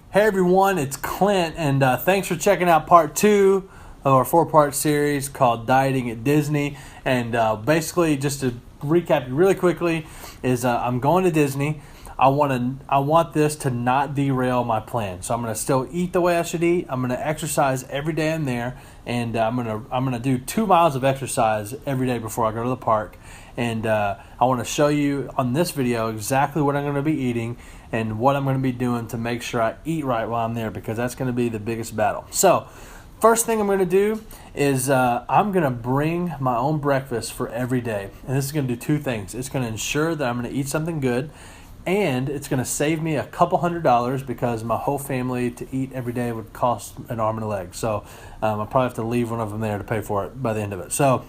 Hey everyone, it's Clint, and thanks for checking out part 2 of our 4-part series called Dieting at Disney. And basically, just to recap really quickly, is I'm going to Disney. I want this to not derail my plan. So I'm going to still eat the way I should eat. I'm going to exercise every day I'm there, and I'm going to do 2 miles of exercise every day before I go to the park. And I want to show you on this video exactly what I'm going to be eating and what I'm going to be doing to make sure I eat right while I'm there, because that's going to be the biggest battle. So first thing I'm going to do is I'm going to bring my own breakfast for every day. And this is going to do 2 things. It's going to ensure that I'm going to eat something good, and it's going to save me a couple $100, because my whole family to eat every day would cost an arm and a leg. So I'll probably have to leave one of them there to pay for it by the end of it. So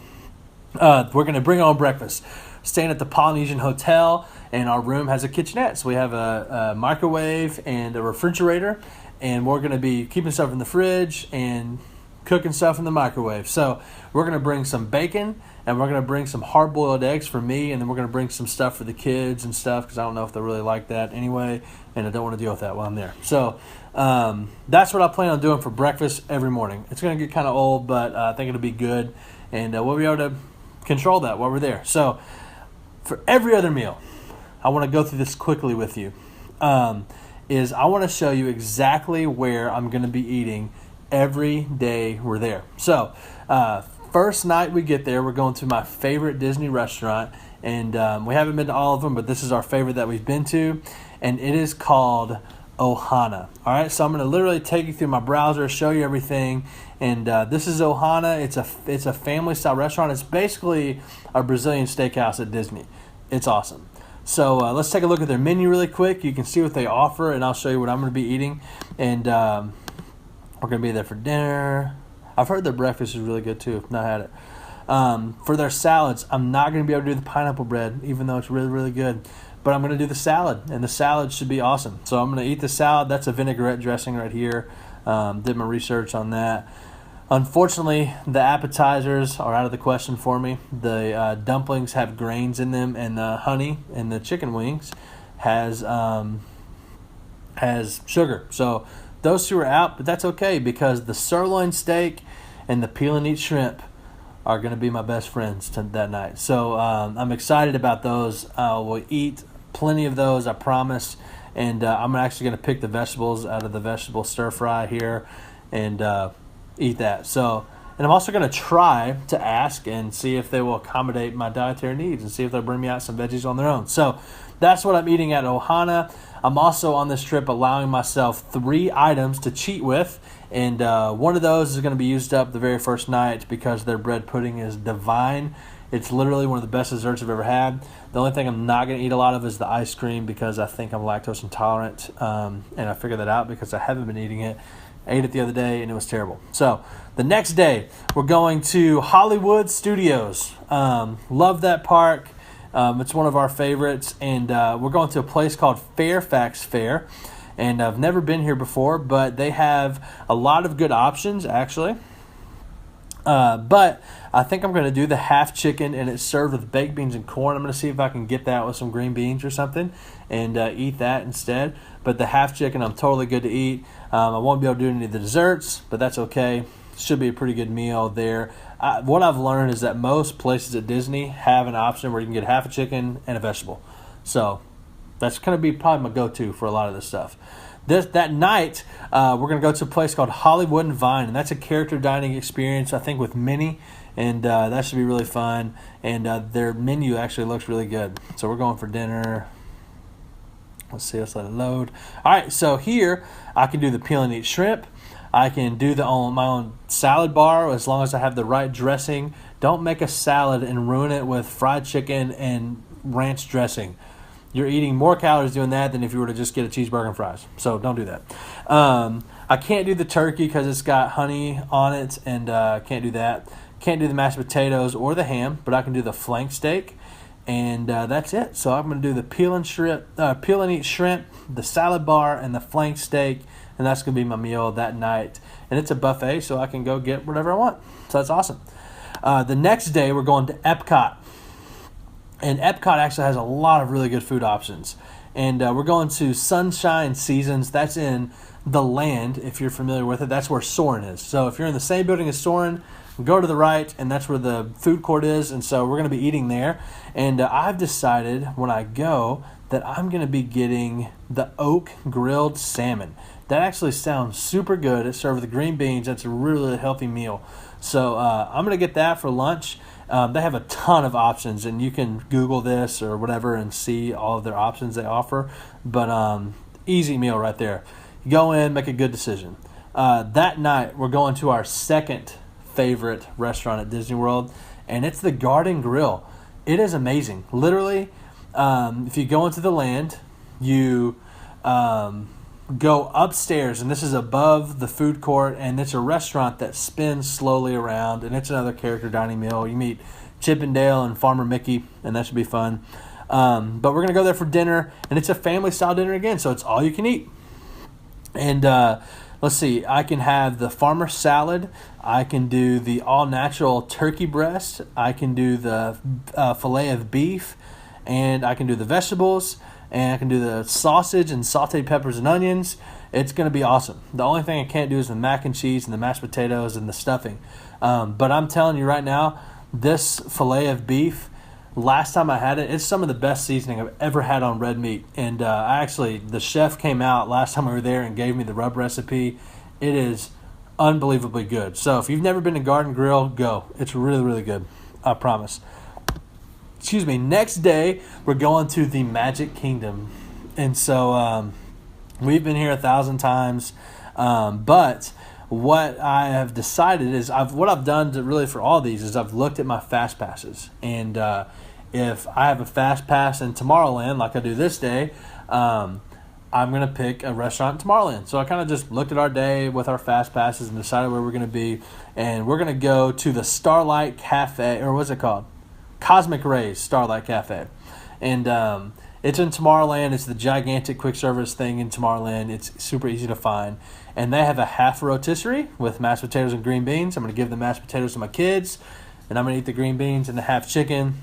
we're going to bring our own breakfast. Staying at the Polynesian Hotel, and our room has a kitchenette. So we have a microwave and a refrigerator, and we're going to be keeping stuff in the fridge and cooking stuff in the microwave. So we're going to bring some bacon, and we're going to bring some hard-boiled eggs for me, and then we're going to bring some stuff for the kids and stuff, because I don't know if they really like that anyway, and I don't want to deal with that while I'm there. So that's what I plan on doing for breakfast every morning. It's going to get kind of old, but I think it'll be good, and we'll be able to control that while we're there. So for every other meal, I want to go through this quickly with you, is I want to show you exactly where I'm going to be eating every day we're there. So first night we get there, we're going to my favorite Disney restaurant, and we haven't been to all of them, but this is our favorite that we've been to, and it is called Ohana. All right, so I'm going to literally take you through my browser, show you everything, and this is Ohana. It's a family-style restaurant. It's basically a Brazilian steakhouse at Disney. It's awesome. So let's take a look at their menu really quick. You can see what they offer, and I'll show you what I'm going to be eating. And we're going to be there for dinner. I've heard their breakfast is really good too. I've not had it. For their salads, I'm not going to be able to do the pineapple bread, even though it's really, really good. But I'm going to do the salad, and the salad should be awesome. So I'm going to eat the salad. That's a vinaigrette dressing right here. Did my research on that. Unfortunately, the appetizers are out of the question for me. The dumplings have grains in them, and the honey and the chicken wings has sugar. So those 2 are out, but that's okay, because the sirloin steak and the peel and eat shrimp are going to be my best friends that night. So I'm excited about those. We'll eat plenty of those, I promise. And I'm actually going to pick the vegetables out of the vegetable stir fry here and eat that. So, and I'm also going to try to ask and see if they will accommodate my dietary needs, and see if they'll bring me out some veggies on their own. So that's what I'm eating at Ohana. I'm also on this trip allowing myself 3 items to cheat with, and one of those is going to be used up the very first night, because their bread pudding is divine. It's literally one of the best desserts I've ever had. The only thing I'm not going to eat a lot of is the ice cream, because I think I'm lactose intolerant, and I figured that out because I haven't been eating it. I ate it the other day, and it was terrible. So the next day, we're going to Hollywood Studios. Love that park. It's one of our favorites, and we're going to a place called Fairfax Fair, and I've never been here before, but they have a lot of good options, actually. But I think I'm going to do the half chicken, and it's served with baked beans and corn. I'm going to see if I can get that with some green beans or something and eat that instead. But the half chicken, I'm totally good to eat. I won't be able to do any of the desserts, but that's okay. Should be a pretty good meal there. What I've learned is that most places at Disney have an option where you can get half a chicken and a vegetable. So that's going to be probably my go-to for a lot of this stuff. That night, we're going to go to a place called Hollywood and Vine, and that's a character dining experience, I think, with Minnie, and that should be really fun. And their menu actually looks really good. So we're going for dinner. Let's see, let's let it load. All right, so here I can do the peel and eat shrimp. I can do my own salad bar as long as I have the right dressing. Don't make a salad and ruin it with fried chicken and ranch dressing. You're eating more calories doing that than if you were to just get a cheeseburger and fries. So don't do that. I can't do the turkey because it's got honey on it, and can't do that. Can't do the mashed potatoes or the ham, but I can do the flank steak. And that's it. So I'm going to do the peel and eat shrimp, the salad bar, and the flank steak, and that's going to be my meal that night. And it's a buffet, so I can go get whatever I want. So that's awesome. The next day, we're going to Epcot. And Epcot actually has a lot of really good food options. And we're going to Sunshine Seasons. That's in the Land, if you're familiar with it. That's where Soarin' is. So if you're in the same building as Soarin', go to the right, and that's where the food court is. And so we're going to be eating there. And I've decided when I go that I'm going to be getting the Oak Grilled Salmon. That actually sounds super good. It's served with green beans. That's a really, really healthy meal. So I'm going to get that for lunch. They have a ton of options, and you can Google this or whatever and see all of their options they offer. But easy meal right there. You go in, make a good decision. That night, we're going to our second favorite restaurant at Disney World, and it's the Garden Grill. It is amazing. Literally, if you go into the Land, you go upstairs, and this is above the food court, and it's a restaurant that spins slowly around, and it's another character dining meal. You meet Chip and Dale and Farmer Mickey, and that should be fun. But we're going to go there for dinner, and it's a family-style dinner again, so it's all you can eat. And let's see, I can have the farmer salad, I can do the all-natural turkey breast, I can do the filet of beef, and I can do the vegetables, and I can do the sausage and sauteed peppers and onions. It's going to be awesome. The only thing I can't do is the mac and cheese and the mashed potatoes and the stuffing. But I'm telling you right now, this filet of beef, last time I had it, it's some of the best seasoning I've ever had on red meat. And the chef came out last time we were there and gave me the rub recipe. It is unbelievably good. So if you've never been to Garden Grill, go. It's really, really good. I promise. Excuse me. Next day, we're going to the Magic Kingdom. And so we've been here 1,000 times. But what I have decided is what I've done for all these is I've looked at my fast passes. And if I have a fast pass in Tomorrowland, like I do this day, I'm going to pick a restaurant in Tomorrowland. So I kind of just looked at our day with our fast passes and decided where we're going to be. And we're going to go to the Starlight Cafe, or what's it called? Cosmic Rays Starlight Cafe. And it's in Tomorrowland. It's the gigantic quick service thing in Tomorrowland. It's super easy to find. And they have a half rotisserie with mashed potatoes and green beans. I'm going to give the mashed potatoes to my kids, and I'm going to eat the green beans and the half chicken.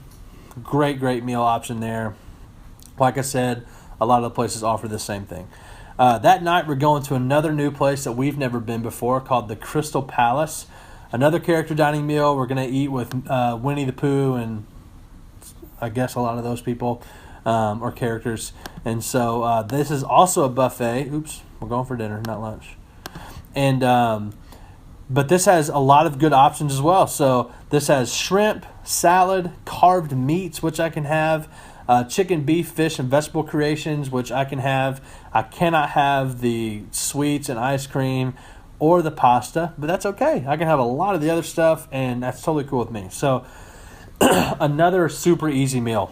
Great, great meal option there. Like I said, a lot of the places offer the same thing. That night, we're going to another new place that we've never been before called the Crystal Palace. Another character dining meal. We're going to eat with Winnie the Pooh and I guess a lot of those people or characters. And so this is also a buffet. Oops, we're going for dinner, not lunch. And but this has a lot of good options as well. So this has shrimp, salad, carved meats, which I can have, chicken, beef, fish, and vegetable creations, which I can have. I cannot have the sweets and ice cream or the pasta, but that's okay. I can have a lot of the other stuff, and that's totally cool with me. So another super easy meal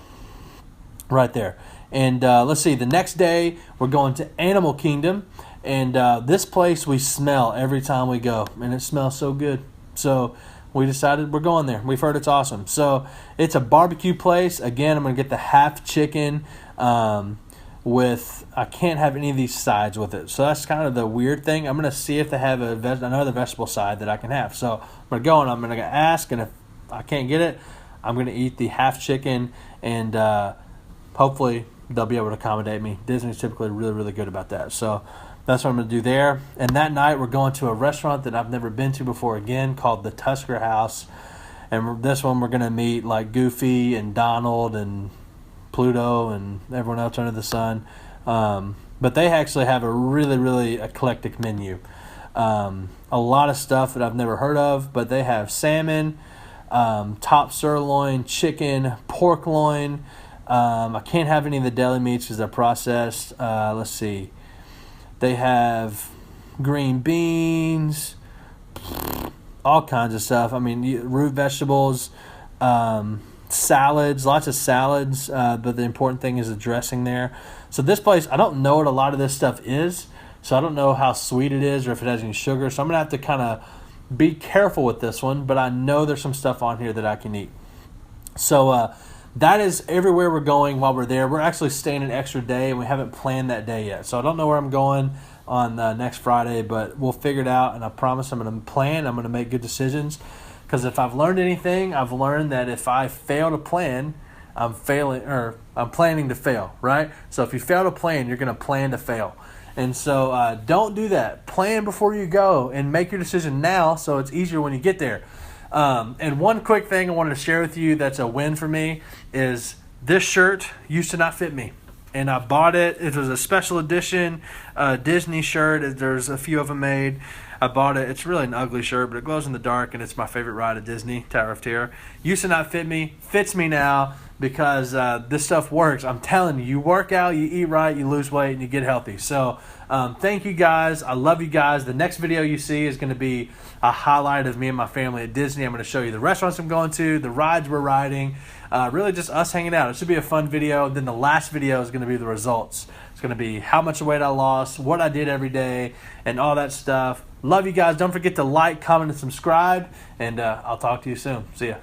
right there. And let's see, the next day we're going to Animal Kingdom, and this place we smell every time we go, and it smells so good. So we decided we're going there. We've heard it's awesome. So it's a barbecue place. Again, I'm going to get the half chicken I can't have any of these sides with it. So that's kind of the weird thing. I'm going to see if they have another vegetable side that I can have. So I'm going to go and I'm going to ask, and if I can't get it, I'm going to eat the half chicken, and hopefully they'll be able to accommodate me. Disney's typically really, really good about that. So that's what I'm going to do there. And that night we're going to a restaurant that I've never been to before again called the Tusker House. And this one we're going to meet like Goofy and Donald and Pluto and everyone else under the sun. But they actually have a really, really eclectic menu. A lot of stuff that I've never heard of, but they have salmon, top sirloin, chicken, pork loin. I can't have any of the deli meats because they're processed. Let's see. They have green beans, all kinds of stuff. I mean, root vegetables, salads, lots of salads, but the important thing is the dressing there. So this place, I don't know what a lot of this stuff is, so I don't know how sweet it is or if it has any sugar, so I'm going to have to kind of be careful with this one, but I know there's some stuff on here that I can eat. So that is everywhere we're going while we're there. We're actually staying an extra day, and we haven't planned that day yet, so I don't know where I'm going on next Friday, but we'll figure it out, and I promise I'm going to plan. I'm going to make good decisions. Because if I've learned anything, I've learned that if I fail to plan, I'm failing, or I'm planning to fail, right? So if you fail to plan, you're going to plan to fail. And so don't do that. Plan before you go and make your decision now so it's easier when you get there. And one quick thing I wanted to share with you that's a win for me is this shirt used to not fit me. And I bought it. It was a special edition Disney shirt. There's a few of them made. I bought it. It's really an ugly shirt, but it glows in the dark, and it's my favorite ride at Disney, Tower of Terror. Used to not fit me. Fits me now because this stuff works. I'm telling you, you work out, you eat right, you lose weight, and you get healthy. So thank you guys. I love you guys. The next video you see is going to be a highlight of me and my family at Disney. I'm going to show you the restaurants I'm going to, the rides we're riding, really just us hanging out. It should be a fun video. Then the last video is going to be the results. It's going to be how much weight I lost, what I did every day, and all that stuff. Love you guys. Don't forget to like, comment, and subscribe, and I'll talk to you soon. See ya.